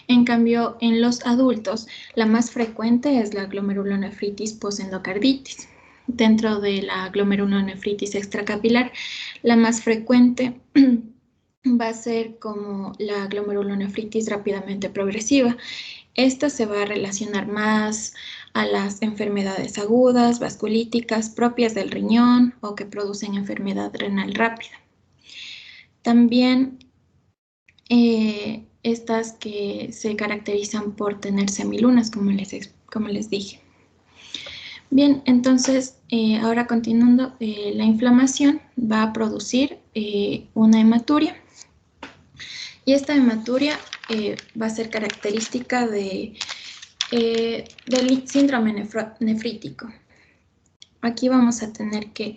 En cambio, en los adultos, la más frecuente es la glomerulonefritis postendocarditis. Dentro de la glomerulonefritis extracapilar, la más frecuente va a ser como la glomerulonefritis rápidamente progresiva. Esta se va a relacionar más a las enfermedades agudas, vasculíticas, propias del riñón o que producen enfermedad renal rápida. También estas que se caracterizan por tener semilunas, como les dije. Bien, entonces, ahora continuando, la inflamación va a producir una hematuria. Y esta hematuria va a ser característica del síndrome nefrítico. Aquí vamos a tener que,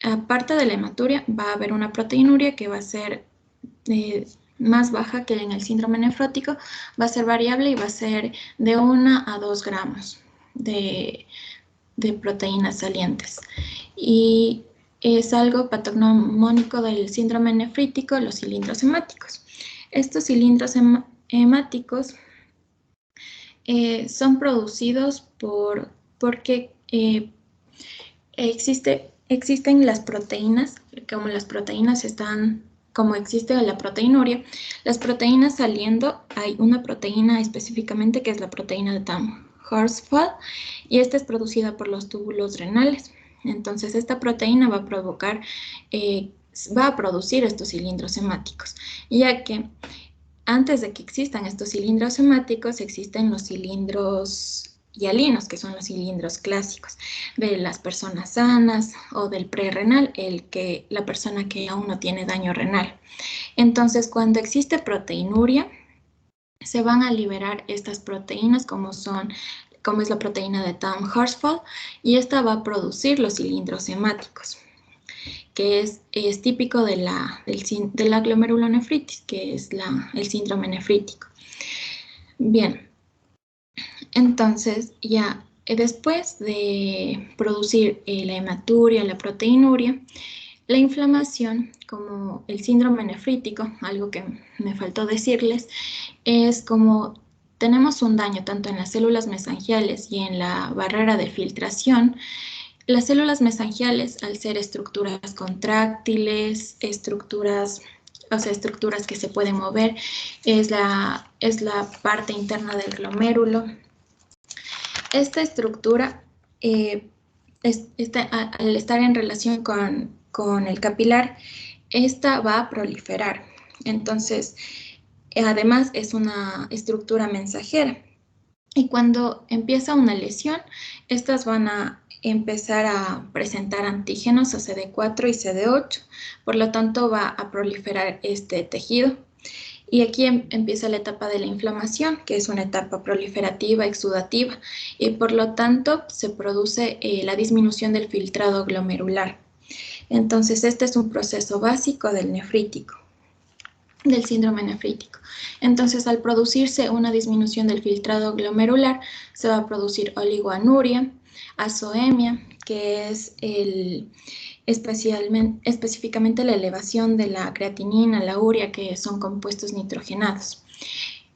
aparte de la hematuria, va a haber una proteinuria que va a ser más baja que en el síndrome nefrótico, va a ser variable y va a ser de 1 a 2 gramos de proteínas salientes. Y es algo patognomónico del síndrome nefrítico, los cilindros hemáticos. Estos cilindros hemáticos son producidos porque existen las proteínas, como existe la proteinuria, las proteínas saliendo, hay una proteína específicamente que es la proteína de Tamm-Horsfall, y esta es producida por los túbulos renales. Entonces, esta proteína va a producir estos cilindros hemáticos, ya que antes de que existan estos cilindros hemáticos, existen los cilindros hialinos, que son los cilindros clásicos de las personas sanas o del prerrenal, la persona que aún no tiene daño renal. Entonces, cuando existe proteinuria, se van a liberar estas proteínas como es la proteína de Tamm-Horsfall, y esta va a producir los cilindros hemáticos, que es típico de la glomerulonefritis, que es el síndrome nefrítico. Bien, entonces ya después de producir la hematuria, la proteinuria, la inflamación, como el síndrome nefrítico, algo que me faltó decirles, es como tenemos un daño tanto en las células mesangiales y en la barrera de filtración. Las células mesangiales, al ser estructuras contráctiles, estructuras que se pueden mover, es la parte interna del glomérulo. Esta estructura, al estar en relación con el capilar, esta va a proliferar. Entonces, además es una estructura mensajera. Y cuando empieza una lesión, estas van a empezar a presentar antígenos a CD4 y CD8. Por lo tanto, va a proliferar este tejido. Y aquí empieza la etapa de la inflamación, que es una etapa proliferativa, exudativa. Y por lo tanto, se produce la disminución del filtrado glomerular. Entonces, este es un proceso básico del síndrome nefrítico. Entonces, al producirse una disminución del filtrado glomerular, se va a producir oligoanuria, azoemia, que es específicamente la elevación de la creatinina, la urea, que son compuestos nitrogenados.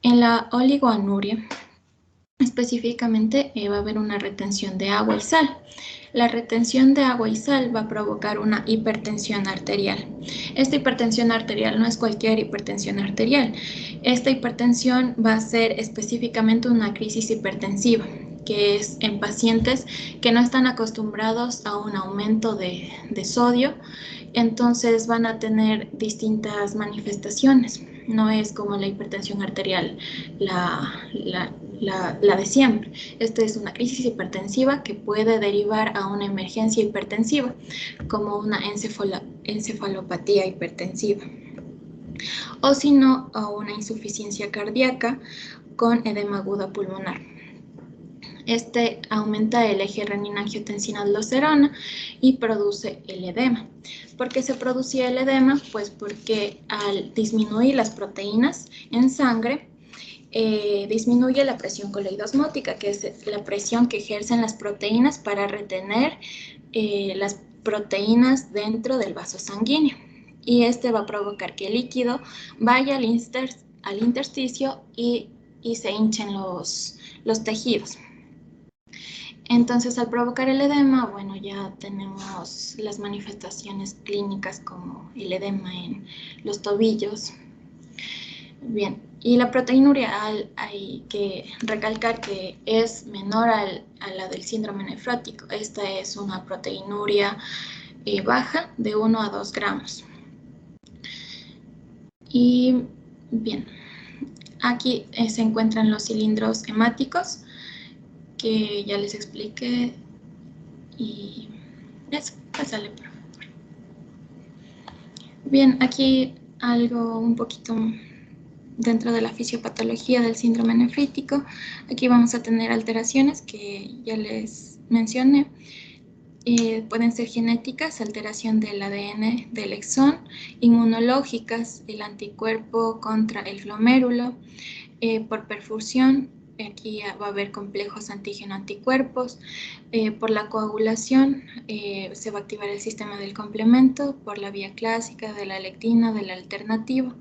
En la oligoanuria, específicamente va a haber una retención de agua y sal. La retención de agua y sal va a provocar una hipertensión arterial. Esta hipertensión arterial no es cualquier hipertensión arterial. Esta hipertensión va a ser específicamente una crisis hipertensiva, que es en pacientes que no están acostumbrados a un aumento de sodio, entonces van a tener distintas manifestaciones. No es como la hipertensión arterial, la de siempre. Esta es una crisis hipertensiva que puede derivar a una emergencia hipertensiva, como una encefalopatía hipertensiva, o si no, a una insuficiencia cardíaca con edema agudo pulmonar. Este aumenta el eje renina-angiotensina-aldosterona y produce el edema. ¿Por qué se producía el edema? Pues porque al disminuir las proteínas en sangre, disminuye la presión coloidosmótica, que es la presión que ejercen las proteínas para retener las proteínas dentro del vaso sanguíneo. Y este va a provocar que el líquido vaya al intersticio y se hinchen los tejidos. Entonces, al provocar el edema, bueno, ya tenemos las manifestaciones clínicas como el edema en los tobillos. Bien, y la proteinuria hay que recalcar que es menor a la del síndrome nefrótico. Esta es una proteinuria baja de 1 a 2 gramos. Y bien, aquí se encuentran los cilindros hemáticos, que ya les expliqué, y eso, pásale por favor. Bien, aquí algo un poquito dentro de la fisiopatología del síndrome nefrítico. Aquí vamos a tener alteraciones que ya les mencioné. Pueden ser genéticas, alteración del ADN del exón, inmunológicas, el anticuerpo contra el glomérulo, por perfusión. Aquí va a haber complejos antígeno-anticuerpos. Por la coagulación se va a activar el sistema del complemento, por la vía clásica de la lectina, de la alternativa.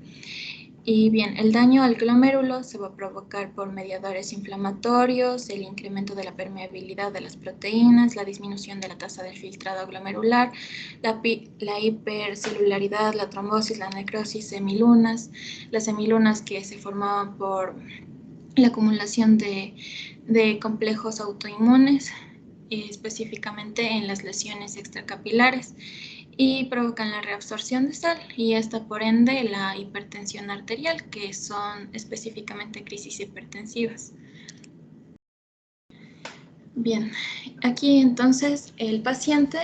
Y bien, el daño al glomérulo se va a provocar por mediadores inflamatorios, el incremento de la permeabilidad de las proteínas, la disminución de la tasa del filtrado glomerular, la hipercelularidad, la trombosis, la necrosis, semilunas, las semilunas que se formaban por la acumulación de complejos autoinmunes, específicamente en las lesiones extracapilares, y provocan la reabsorción de sal y esta por ende la hipertensión arterial, que son específicamente crisis hipertensivas. Bien, aquí entonces el paciente,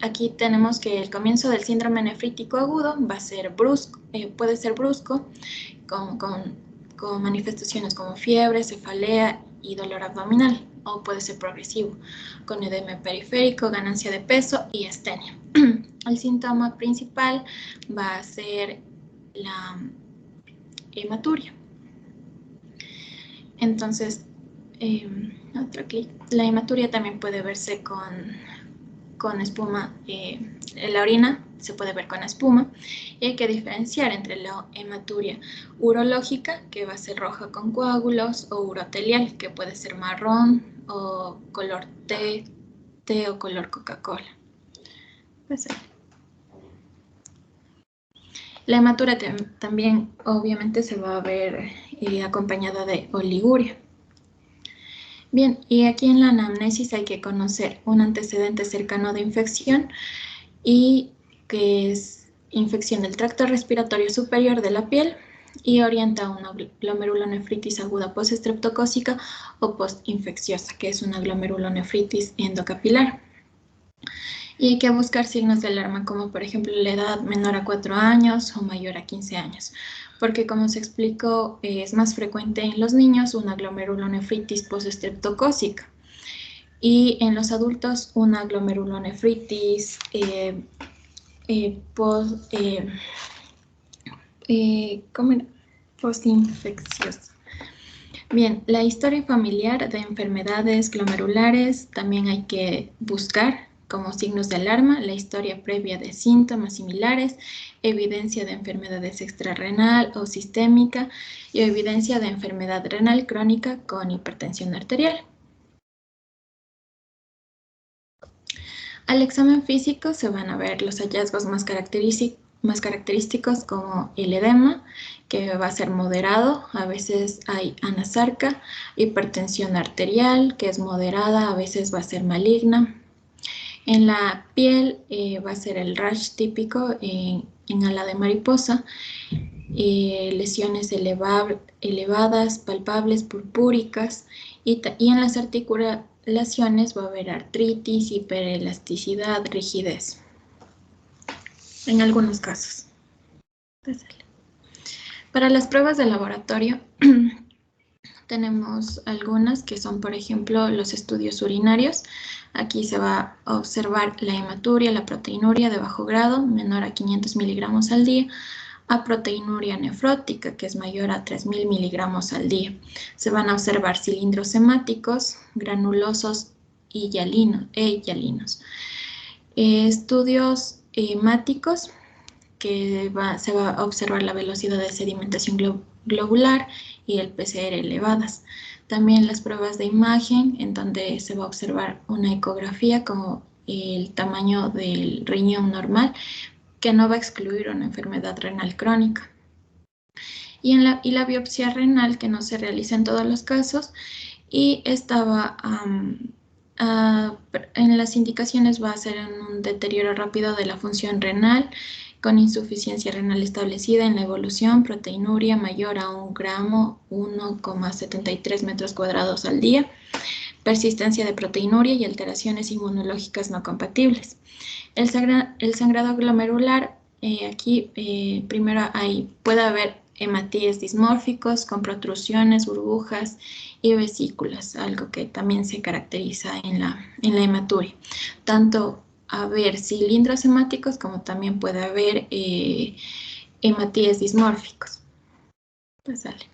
aquí tenemos que el comienzo del síndrome nefrítico agudo va a ser brusco, puede ser brusco, con manifestaciones como fiebre, cefalea y dolor abdominal, o puede ser progresivo, con edema periférico, ganancia de peso y astenia. El síntoma principal va a ser la hematuria. Entonces, la hematuria también puede verse con espuma, la orina se puede ver con espuma, y hay que diferenciar entre la hematuria urológica, que va a ser roja con coágulos, o urotelial, que puede ser marrón o color té o color Coca-Cola. La hematuria también obviamente se va a ver acompañada de oliguria. Bien, y aquí en la anamnesis hay que conocer un antecedente cercano de infección, y que es infección del tracto respiratorio superior de la piel y orienta a una glomerulonefritis aguda postestreptocócica o postinfecciosa, que es una glomerulonefritis endocapilar. Y hay que buscar signos de alarma, como por ejemplo la edad menor a 4 años o mayor a 15 años, porque como se explicó, es más frecuente en los niños una glomerulonefritis postestreptocócica. Y en los adultos una glomerulonefritis postinfecciosa. Bien, la historia familiar de enfermedades glomerulares también hay que buscar como signos de alarma, la historia previa de síntomas similares, evidencia de enfermedades extrarrenal o sistémica y evidencia de enfermedad renal crónica con hipertensión arterial. Al examen físico se van a ver los hallazgos más característicos como el edema, que va a ser moderado, a veces hay anasarca, hipertensión arterial, que es moderada, a veces va a ser maligna. En la piel va a ser el rash típico en ala de mariposa, lesiones elevadas, palpables, purpúricas, y en las articulaciones va a haber artritis, hiperelasticidad, rigidez, en algunos casos. Para las pruebas de laboratorio tenemos algunas que son, por ejemplo, los estudios urinarios. Aquí se va a observar la hematuria, la proteinuria de bajo grado, menor a 500 miligramos al día, a proteinuria nefrótica, que es mayor a 3.000 miligramos al día. Se van a observar cilindros hemáticos, granulosos y hialinos. Estudios hemáticos, que se va a observar la velocidad de sedimentación globular y el PCR elevadas. También las pruebas de imagen, en donde se va a observar una ecografía como el tamaño del riñón normal, que no va a excluir una enfermedad renal crónica. Y la biopsia renal, que no se realiza en todos los casos, y estaba en las indicaciones va a ser en un deterioro rápido de la función renal, con insuficiencia renal establecida en la evolución, proteinuria mayor a 1 gramo, 1,73 metros cuadrados al día, persistencia de proteinuria y alteraciones inmunológicas no compatibles. El sangrado glomerular, aquí primero puede haber hematíes dismórficos con protrusiones, burbujas y vesículas, algo que también se caracteriza en la hematuria. Tanto haber cilindros hemáticos como también puede haber hematíes dismórficos. Pues sale.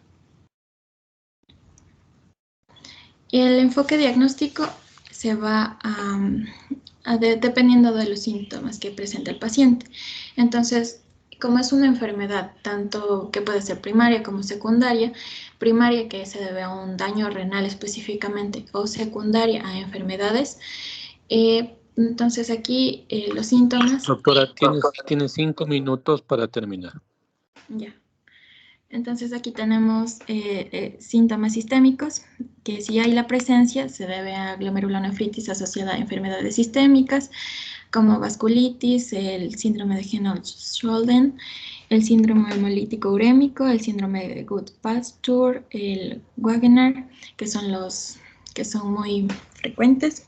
El enfoque diagnóstico se va dependiendo de los síntomas que presenta el paciente. Entonces, como es una enfermedad tanto que puede ser primaria como secundaria, primaria que se debe a un daño renal específicamente o secundaria a enfermedades, entonces aquí los síntomas... Doctora, tienes 5 minutos para terminar. Ya. Entonces aquí tenemos síntomas sistémicos, que si hay la presencia se debe a glomerulonefritis asociada a enfermedades sistémicas, como vasculitis, el síndrome de Renault-Scholden, el síndrome hemolítico urémico, el síndrome de Goodpasture, el Wagener, que son muy frecuentes.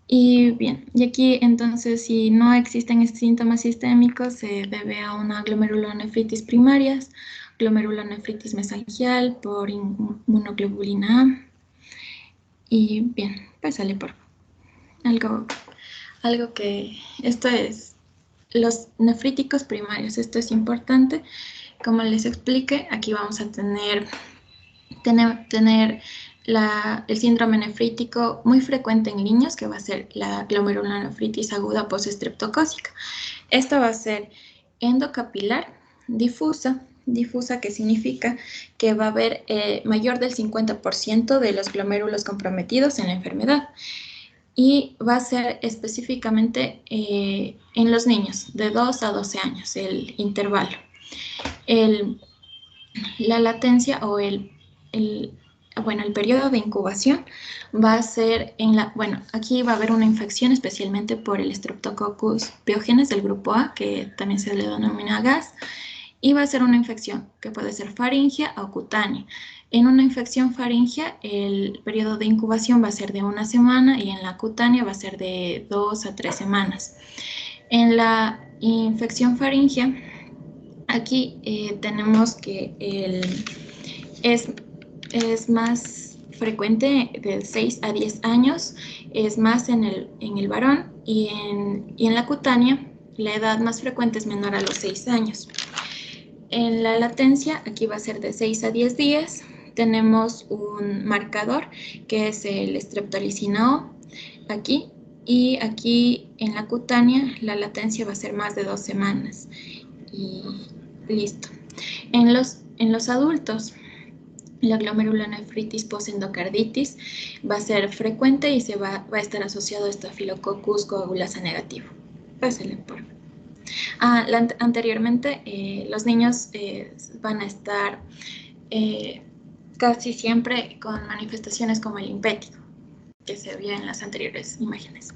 Y bien, y aquí entonces si no existen síntomas sistémicos se debe a una glomerulonefritis primarias, glomerulonefritis mesangial por inmunoglobulina A. Y bien, pues sale por algo que esto es los nefríticos primarios. Esto es importante. Como les expliqué, aquí vamos a tener el síndrome nefrítico muy frecuente en niños, que va a ser la glomerulonefritis aguda postestreptocócica. Esto va a ser endocapilar, difusa, que significa que va a haber mayor del 50% de los glomérulos comprometidos en la enfermedad. Y va a ser específicamente en los niños de 2 a 12 años, el intervalo. La latencia o el periodo de incubación va a ser aquí va a haber una infección especialmente por el Streptococcus pyogenes del grupo A, que también se le denomina gas, y va a ser una infección que puede ser faríngea o cutánea. En una infección faríngea, el periodo de incubación va a ser de 1 semana y en la cutánea va a ser de 2 a 3 semanas. En la infección faríngea, aquí tenemos que es más frecuente de 6 a 10 años, es más en el varón y en la cutánea la edad más frecuente es menor a los 6 años. En la latencia, aquí va a ser de 6 a 10 días. Tenemos un marcador que es el streptolicina O aquí, y aquí en la cutánea la latencia va a ser más de 2 semanas. Y listo. En los adultos, la glomerulonefritis postendocarditis va a ser frecuente y va a estar asociado a Staphylococcus coagulasa negativo. Pásale por. Anteriormente, los niños van a estar casi siempre con manifestaciones como el impétigo, que se vio en las anteriores imágenes.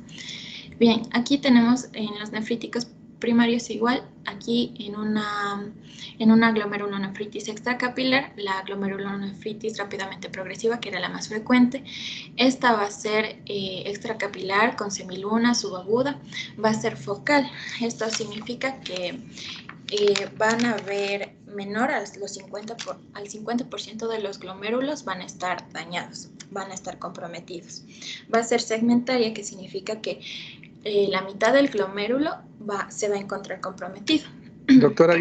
Bien, aquí tenemos en los nefríticos primarios igual, aquí en una glomerulonefritis extracapilar, la glomerulonefritis rápidamente progresiva, que era la más frecuente. Esta va a ser extracapilar con semiluna subaguda, va a ser focal. Esto significa que van a haber menor al 50% de los glomérulos van a estar dañados, van a estar comprometidos. Va a ser segmentaria, que significa que la mitad del glomérulo se va a encontrar comprometido. Doctora,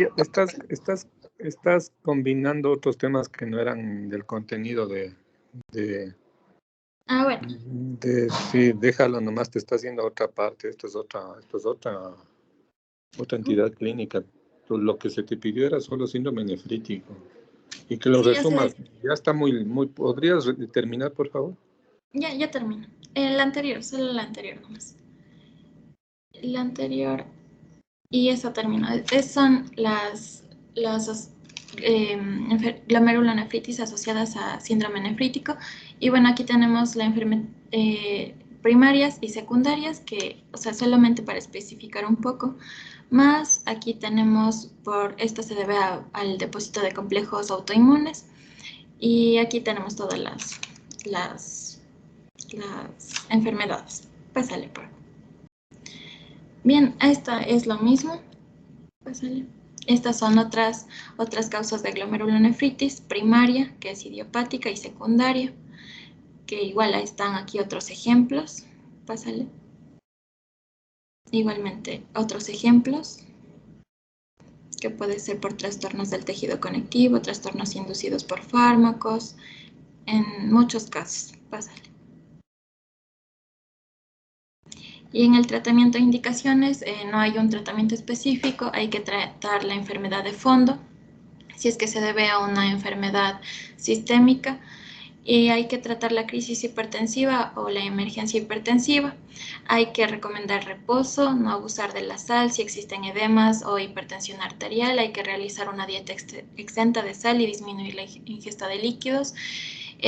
estás combinando otros temas que no eran del contenido Bueno. Sí, déjalo nomás, te está haciendo otra parte, esto es otra entidad clínica. Lo que se te pidió era solo síndrome nefrítico. Y que lo Sí, resumas. Ya está muy. ¿Podrías terminar, por favor? Ya termino. El anterior, solo el anterior nomás. El anterior. Y eso terminó. Son las glomerulonefritis asociadas a síndrome nefrítico. Y bueno, aquí tenemos la primarias y secundarias, que, o sea, solamente para especificar un poco. Más aquí tenemos, esto se debe al depósito de complejos autoinmunes. Y aquí tenemos todas las enfermedades. Pásale por. Bien, esta es lo mismo. Pásale. Estas son otras causas de glomerulonefritis, primaria, que es idiopática, y secundaria, que igual están aquí otros ejemplos. Pásale. Igualmente, otros ejemplos, que puede ser por trastornos del tejido conectivo, trastornos inducidos por fármacos, en muchos casos. Pásale. Y en el tratamiento de indicaciones no hay un tratamiento específico, hay que tratar la enfermedad de fondo, si es que se debe a una enfermedad sistémica, y hay que tratar la crisis hipertensiva o la emergencia hipertensiva. Hay que recomendar reposo, no abusar de la sal si existen edemas o hipertensión arterial. Hay que realizar una dieta exenta de sal y disminuir la ingesta de líquidos.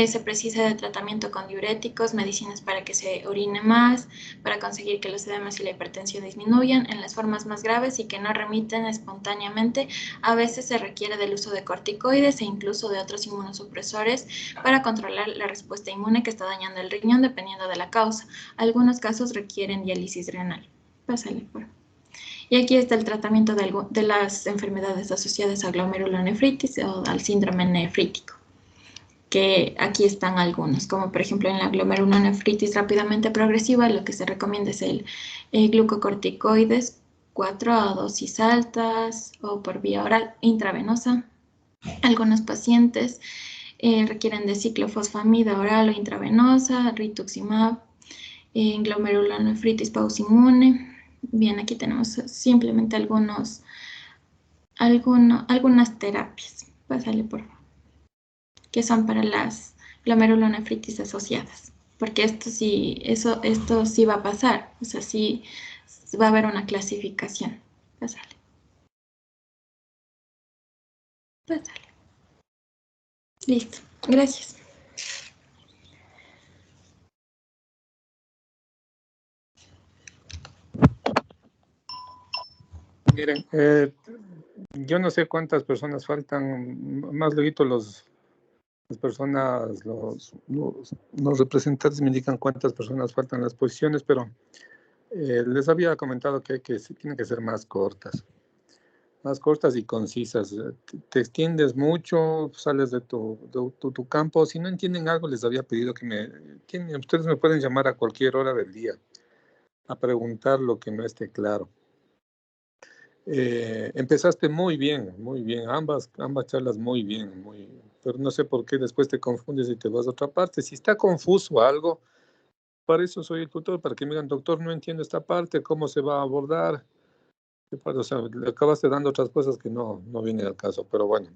Se precisa de tratamiento con diuréticos, medicinas para que se orine más, para conseguir que los edemas y la hipertensión disminuyan en las formas más graves y que no remiten espontáneamente. A veces se requiere del uso de corticoides e incluso de otros inmunosupresores para controlar la respuesta inmune que está dañando el riñón dependiendo de la causa. Algunos casos requieren diálisis renal. Pásale por. Y aquí está el tratamiento de las enfermedades asociadas a glomerulonefritis o al síndrome nefrítico, que aquí están algunos, como por ejemplo en la glomerulonefritis rápidamente progresiva, lo que se recomienda es el glucocorticoides 4 a dosis altas o por vía oral intravenosa. Algunos pacientes requieren de ciclofosfamida oral o intravenosa, rituximab, glomerulonefritis pauciinmune. Bien, aquí tenemos simplemente algunas terapias. Pásale, por favor, que son para las glomerulonefritis asociadas, porque esto sí va a pasar, o sea, sí va a haber una clasificación. Pásale. Listo, gracias. Miren, yo no sé cuántas personas faltan, más luego las personas, los representantes me indican cuántas personas faltan en las posiciones, pero les había comentado que tienen que ser más cortas y concisas. Te extiendes mucho, sales de tu campo. Si no entienden algo, les había pedido ustedes me pueden llamar a cualquier hora del día a preguntar lo que no esté claro. Empezaste muy bien, ambas charlas muy bien, pero no sé por qué después te confundes y te vas a otra parte. Si está confuso algo, para eso soy el tutor, para que me digan, doctor, no entiendo esta parte, ¿cómo se va a abordar? O sea, le acabaste dando otras cosas que no vienen al caso, pero bueno,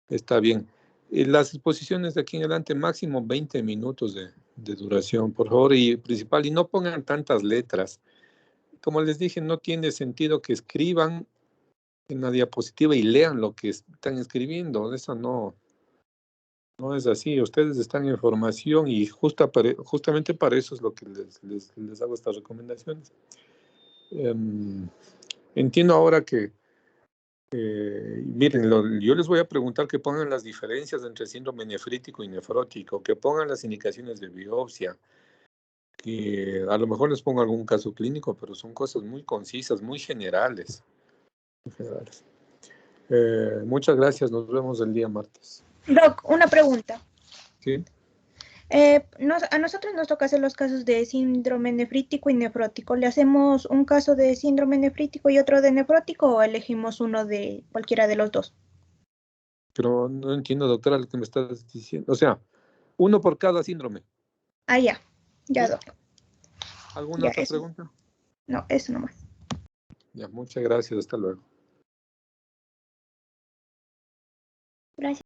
está bien. Las exposiciones de aquí en adelante, máximo 20 minutos de duración, por favor, y principal, y no pongan tantas letras. Como les dije, no tiene sentido que escriban en la diapositiva y lean lo que están escribiendo. Eso no es así. Ustedes están en formación y justamente para eso es lo que les hago estas recomendaciones. Entiendo ahora que, miren, yo les voy a preguntar que pongan las diferencias entre síndrome nefrítico y nefrótico, que pongan las indicaciones de biopsia, que a lo mejor les pongo algún caso clínico, pero son cosas muy concisas, muy generales. Muchas gracias, nos vemos el día martes. Doc, una pregunta. Sí. A nosotros nos toca hacer los casos de síndrome nefrítico y nefrótico. ¿Le hacemos un caso de síndrome nefrítico y otro de nefrótico o elegimos uno de cualquiera de los dos? Pero no entiendo, doctora, lo que me estás diciendo. O sea, uno por cada síndrome. Ah, ya, ¿Sí? Doc. ¿Alguna Ya, otra eso. pregunta? No, eso nomás. Ya, muchas gracias. Hasta luego. Gracias.